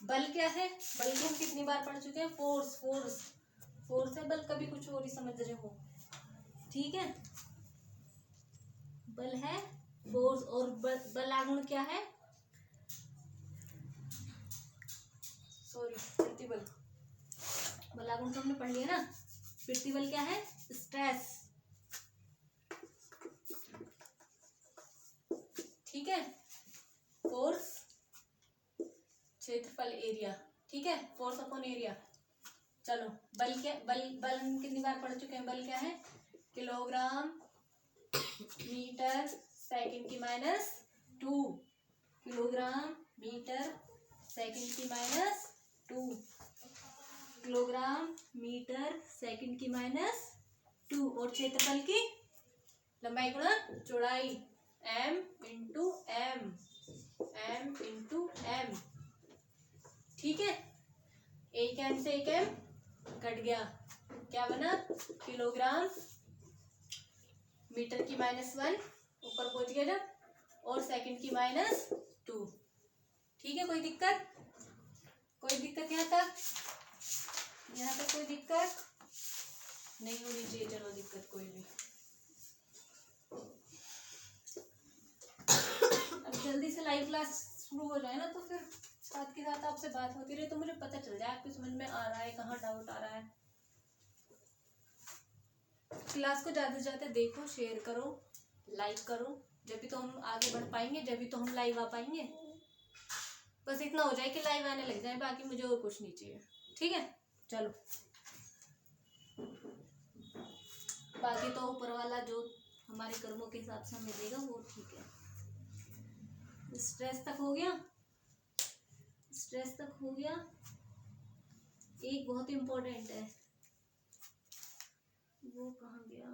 बल क्या है? बल को हम कितनी बार पढ़ चुके हैं? फोर्स, फोर्स, फोर्स है बल, कभी कुछ और ही समझ रहे हो। ठीक है, बल है फोर्स, और बल आघूर्ण क्या है? सॉरी प्रतिबल, बल आघूर्ण तो हमने पढ़ लिया ना। प्रतिबल क्या है? स्ट्रेस। ठीक है, फोर्स क्षेत्रफल एरिया। ठीक है, फोर्स अपॉन एरिया। चलो बल क्या, बल बल हम कितनी बार पढ़ चुके हैं? बल क्या है? किलोग्राम मीटर सेकंड की -2। किलोग्राम मीटर सेकंड की माइनस 2, किलोग्राम मीटर सेकंड की माइनस 2, और क्षेत्रफल की लंबाई गुणा चौड़ाई m into M, m into M. ठीक है, एक m से एक m कट गया, क्या बना, किलोग्राम मीटर की -1 ऊपर पहुंच गया जब, और सेकंड की -2। ठीक है, कोई दिक्कत, कोई दिक्कत यहाँ तक, यहाँ तक कोई दिक्कत नहीं होनी चाहिए। चलो, दिक्कत कोई भी। अब जल्दी से लाइव क्लास शुरू हो जाए ना, तो फिर साथ के साथ आपसे बात होती रहे, तो मुझे पता चल जाए आपकी समझ में आ रहा है, कहाँ डाउट आ रहा है। क्लास को ज़्यादा से ज़्यादा देखो, शेयर करो, लाइक करो, जब भी तो हम आगे बढ़ पाएंगे, जब भी तो हम लाइव आ पाएंगे। बस इतना हो जाए कि लाइव आने लग जाए, बाकी मुझे और कुछ नहीं चाहिए। ठीक है, चलो, बाकी तो ऊपर वाला जो हमारे कर्मों के हिसाब से हमें देगा वो ठीक है। स्ट्रेस तक हो गया, स्ट्रेस तक हो गया। एक बहुत इम्पोर्टेंट है, वो कहाँ गया,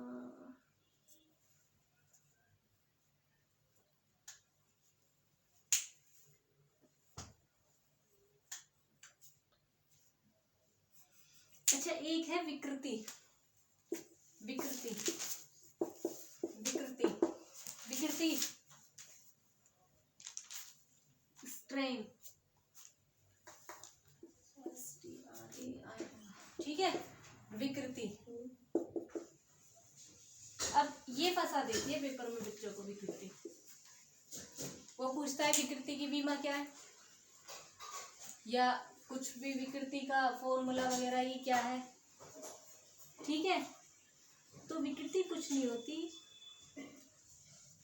अच्छा, एक है विकृति, विकृति, विकृति, विकृति, स्ट्रेन, ठीक है, विकृति। अब ये फंसा देती है पेपर में बच्चों को विकृति। वो पूछता है विकृति की बीमा क्या है, या कुछ भी विकृति का फॉर्मूला वगैरह ये क्या है। ठीक है, तो विकृति कुछ नहीं होती,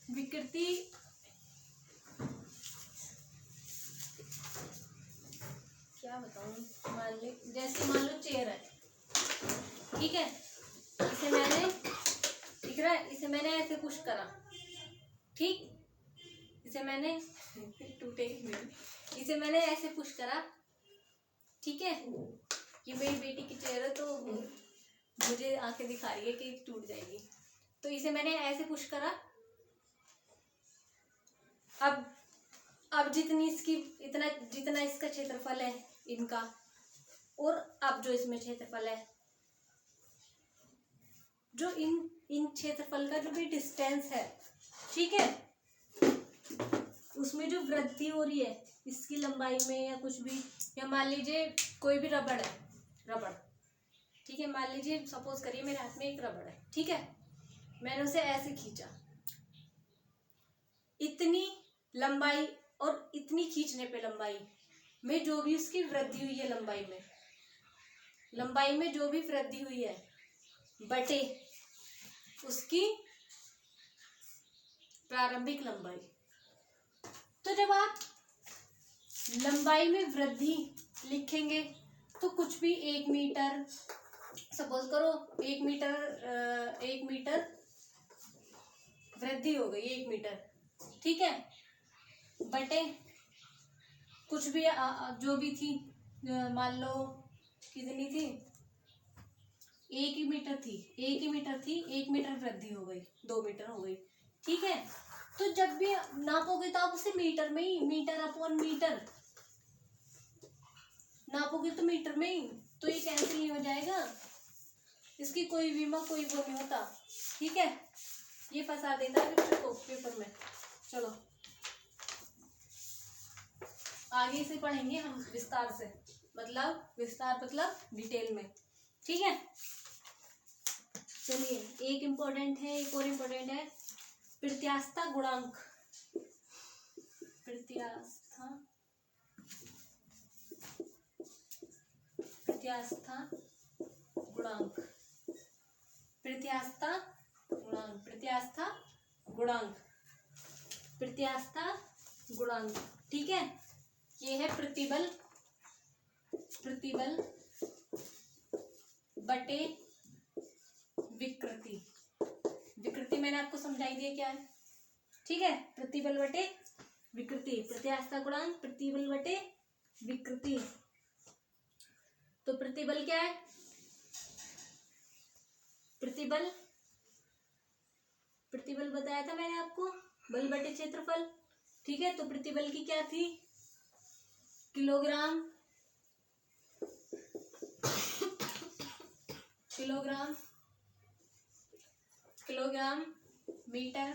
विकृति क्या बताऊं, मान ले, जैसे मान लो चेयर है, ठीक है, इसे मैंने, दिख रहा है, इसे मैंने ऐसे पुश करा, ठीक, इसे मैंने टूटे, इसे मैंने ऐसे पुश करा, ठीक है, ये मेरी बेटी की चेयर है तो मुझे आंखें दिखा रही है कि टूट जाएगी, तो इसे मैंने ऐसे पुश करा। अब जितनी इसकी, इतना जितना इसका क्षेत्रफल है इनका, और अब जो इसमें क्षेत्रफल है, जो इन क्षेत्रफल का जो भी डिस्टेंस है, ठीक है, उसमें जो वृद्धि हो रही है इसकी लंबाई में या कुछ भी, या मान लीजिए कोई भी रबड़ है, रबड़, ठीक है, मान लीजिए सपोज करिए मेरे हाथ में एक रबड़ है, ठीक है, मैंने उसे ऐसे खींचा, इतनी लंबाई और इतनी खींचने पे लंबाई में जो भी उसकी वृद्धि हुई है, लंबाई में जो भी वृद्धि हुई है, बटे उसकी प्रारंभिक लंबाई। तो जब आप लंबाई में वृद्धि लिखेंगे तो कुछ भी 1 मीटर, सपोज करो 1 मीटर वृद्धि हो गई, 1 मीटर, ठीक है, बटे कुछ भी जो भी थी, मान लो कितनी थी, 1 ही मीटर थी, 1 मीटर वृद्धि हो गई, 2 मीटर हो गई, ठीक है। तो जब भी नापोगे तो आप उसे मीटर में ही, मीटर अपॉन मीटर नापोगे तो मीटर में ही, तो ये कैंसिल नहीं हो जाएगा, इसकी कोई बीमा कोई वो नहीं होता, ठीक है। ये फंसा देता है बच्चों को पेपर में। चलो आगे से पढ़ेंगे हम विस्तार से, मतलब डिटेल में, ठीक है। चलिए, एक इम्पोर्टेंट है, एक और इम्पोर्टेंट है, प्रत्यास्थता गुणांक, प्रत्यास्थता गुणांक, प्रत्यास्थता गुणांक, ठीक है। ये है प्रतिबल बटे विकृति मैंने आपको समझाई दिया क्या है, ठीक है। प्रतिबल बटे विकृति, प्रत्यास्थता गुणांक प्रतिबल बटे विकृति। तो प्रतिबल क्या है? प्रतिबल बताया था मैंने आपको, बल बटे क्षेत्रफल। ठीक है, तो प्रतिबल की क्या थी? किलोग्राम मीटर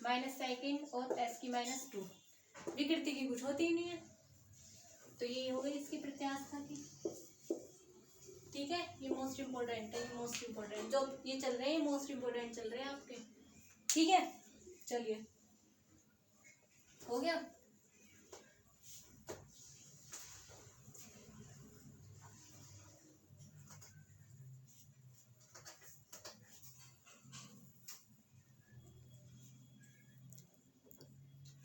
माइनस सेकंड और s की -2। विकृति की कुछ होती ही नहीं है, तो ये हो गई इसकी प्रत्यास्थता की। ठीक है, ये मोस्ट इम्पोर्टेंट है, ये मोस्ट इम्पोर्टेंट जो ये चल रहे हैं, मोस्ट इम्पोर्टेंट चल रहे हैं आपके। ठीक है, चलिए हो गया।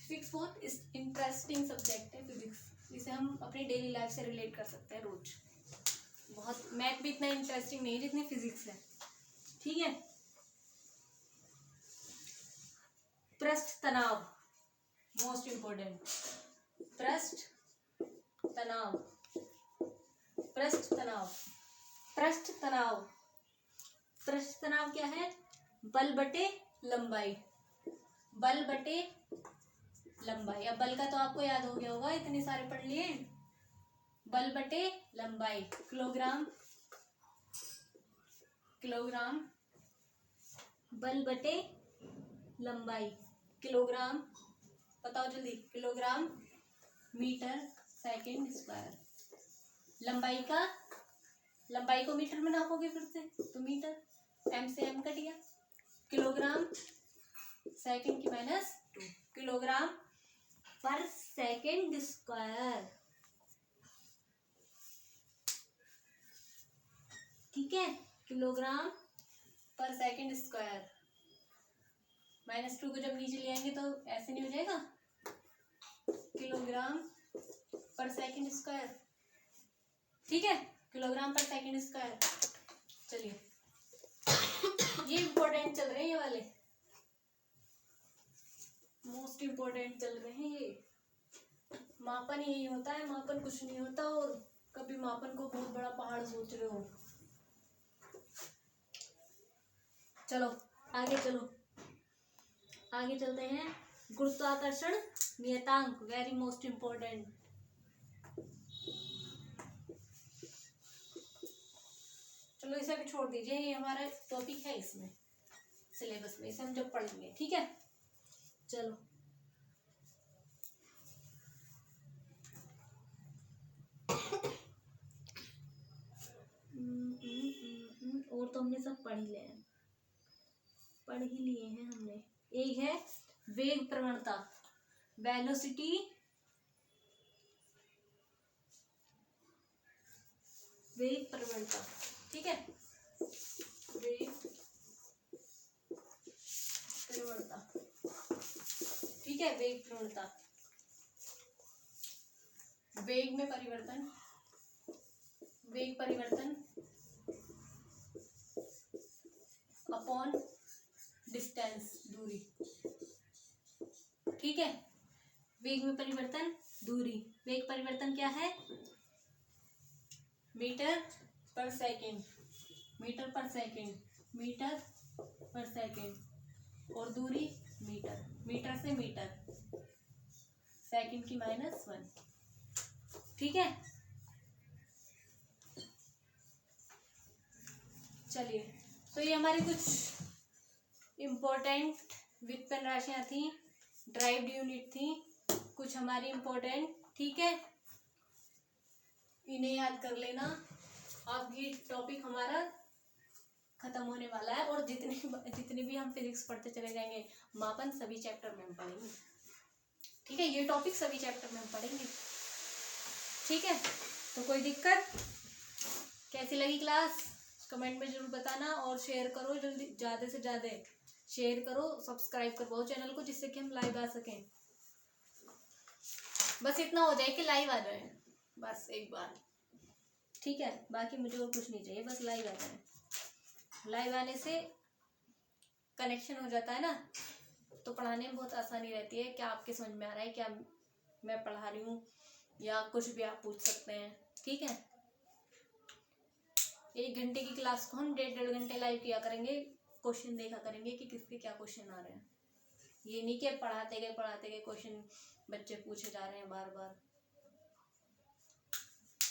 फिजिक्स बहुत इंटरेस्टिंग सब्जेक्ट है फिजिक्स, इसे हम अपनी डेली लाइफ से रिलेट कर सकते हैं रोज। बहुत, मैथ भी इतना इंटरेस्टिंग नहीं है जितनी फिजिक्स है। ठीक है, पृष्ठ तनाव मोस्ट इम्पोर्टेंट। पृष्ठ तनाव क्या है? बल बटे लंबाई। अब बल का तो आपको याद हो गया होगा, इतने सारे पढ़ लिए। बल बटे लंबाई, किलोग्राम बल बटे लंबाई, किलोग्राम, बताओ जल्दी, किलोग्राम मीटर सेकंड स्क्वायर। लंबाई को मीटर में नापोगे फिर से तो मीटर, m से m कट गया, किलोग्राम सेकंड की -2, किलोग्राम पर सेकंड स्क्वायर। ठीक है, किलोग्राम पर सेकंड स्क्वायर। -2 को जब नीचे ले आएंगे तो ऐसे नहीं हो जाएगा, किलोग्राम पर सेकंड स्क्वायर। ठीक है, किलोग्राम पर सेकंड स्क्वायर। चलिए ये इम्पोर्टेंट चल रहे हैं, ये वाले मोस्ट इम्पोर्टेंट चल रहे हैं। ये मापन यही होता है, मापन कुछ नहीं होता। और कभी मापन को बहुत बड़ा पहाड़ सोच रहे हो। चलो आगे चलते हैं। गुरुत्वाकर्षण नियतांक, वेरी मोस्ट इम्पोर्टेंट। चलो इसे भी छोड़ दीजिए, ये हमारा टॉपिक है इसमें सिलेबस में, इसे हम जब पढ़ेंगे। ठीक है, चलो और तो हमने सब पढ़ ही लिए हैं हमने। एक है वेग प्रवणता, वेलोसिटी, वेग प्रवणता। ठीक है, वेग प्रवणता। ठीक है, वेग प्रवणता, वेग परिवर्तन अपॉन डिस्टेंस, दूरी। ठीक है, वेग में परिवर्तन, दूरी। वेग परिवर्तन क्या है? मीटर पर सेकंड, और दूरी मीटर से मीटर, सेकंड की -1। ठीक है, चलिए तो ये हमारी कुछ इम्पोर्टेंट व्युत्पन्न राशियां थी, ड्राइव्ड यूनिट थी कुछ हमारी इम्पोर्टेंट। ठीक है, इन्हें याद कर लेना। अब ये टॉपिक हमारा खत्म होने वाला है, और जितने भी हम फिजिक्स पढ़ते चले जाएंगे, मापन सभी चैप्टर में हम पढ़ेंगे। ठीक है, ये टॉपिक सभी चैप्टर में हम पढ़ेंगे। ठीक है, तो कोई दिक्कत? कैसी लगी क्लास कमेंट में जरूर बताना, और शेयर करो, जल्दी ज़्यादा से ज़्यादा शेयर करो, सब्सक्राइब करवाओ चैनल को, जिससे कि हम लाइव आ सकें। बस इतना हो जाए कि लाइव आ जाए, बस एक बार। ठीक है, बाकी मुझे और कुछ नहीं चाहिए, बस लाइव आ जाए। लाइव आने से कनेक्शन हो जाता है ना, तो पढ़ाने में बहुत आसानी रहती है। क्या आपके समझ में आ रहा है, क्या मैं पढ़ा रही हूँ, या कुछ भी आप पूछ सकते हैं, ठीक है। 1 घंटे की क्लास को हम 1.5 घंटे लाइव किया करेंगे, क्वेश्चन देखा करेंगे कि किसके क्या क्वेश्चन आ रहे हैं। ये नहीं कि पढ़ाते गए क्वेश्चन बच्चे पूछे जा रहे हैं बार बार,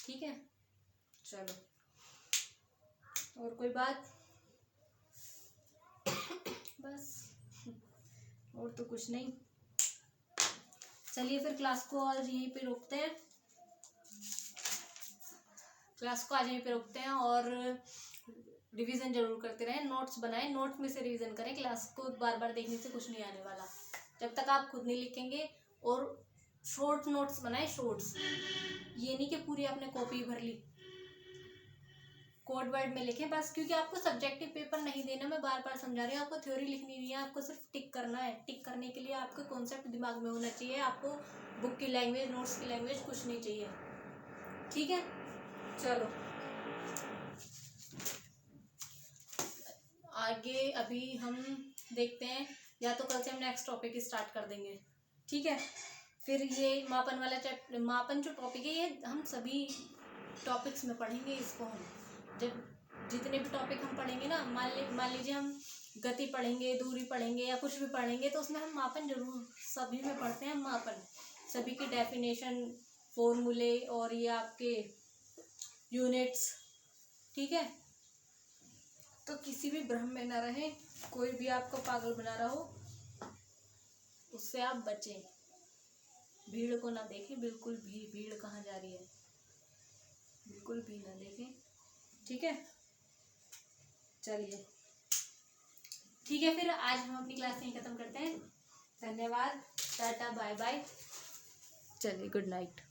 ठीक है। चलो, और कोई बात? बस, और तो कुछ नहीं। चलिए फिर क्लास को आज यहीं पे रोकते हैं, और रिवीजन जरूर करते रहें, नोट्स बनाएं, नोट्स में से रिवीजन करें। क्लास को बार बार देखने से कुछ नहीं आने वाला जब तक आप खुद नहीं लिखेंगे। और शॉर्ट नोट्स बनाएं, शॉर्ट्स, ये नहीं कि पूरी आपने कॉपी भर ली। कोड वर्ड में लिखें बस, क्योंकि आपको सब्जेक्टिव पेपर नहीं देना, मैं बार बार समझा रही हूँ। आपको थ्योरी लिखनी नहीं है, आपको सिर्फ टिक करना है। टिक करने के लिए आपको कॉन्सेप्ट दिमाग में होना चाहिए, आपको बुक की लैंग्वेज, नोट्स की लैंग्वेज कुछ नहीं चाहिए, ठीक है। चलो आगे अभी हम देखते हैं, या तो कल से हम नेक्स्ट टॉपिक स्टार्ट कर देंगे, ठीक है। फिर ये मापन वाला चैप्टर, मापन जो टॉपिक है, ये हम सभी टॉपिक्स में पढ़ेंगे। इसको हम जब जितने भी टॉपिक हम पढ़ेंगे ना, मान लीजिए हम गति पढ़ेंगे, दूरी पढ़ेंगे, या कुछ भी पढ़ेंगे, तो उसमें हम मापन जरूर सभी में पढ़ते हैं। मापन सभी की डेफिनेशन, फॉर्मूले, और ये आपके यूनिट्स, ठीक है। तो किसी भी भ्रम में ना रहें, कोई भी आपको पागल बना रहा हो उससे आप बचें। भीड़ को ना देखें, बिल्कुल भी भीड़ कहाँ जा रही है, बिल्कुल भी ना देखें, ठीक है। चलिए ठीक है, फिर आज हम अपनी क्लास यहीं खत्म करते हैं। धन्यवाद, टाटा, बाय बाय। चलिए, गुड नाइट।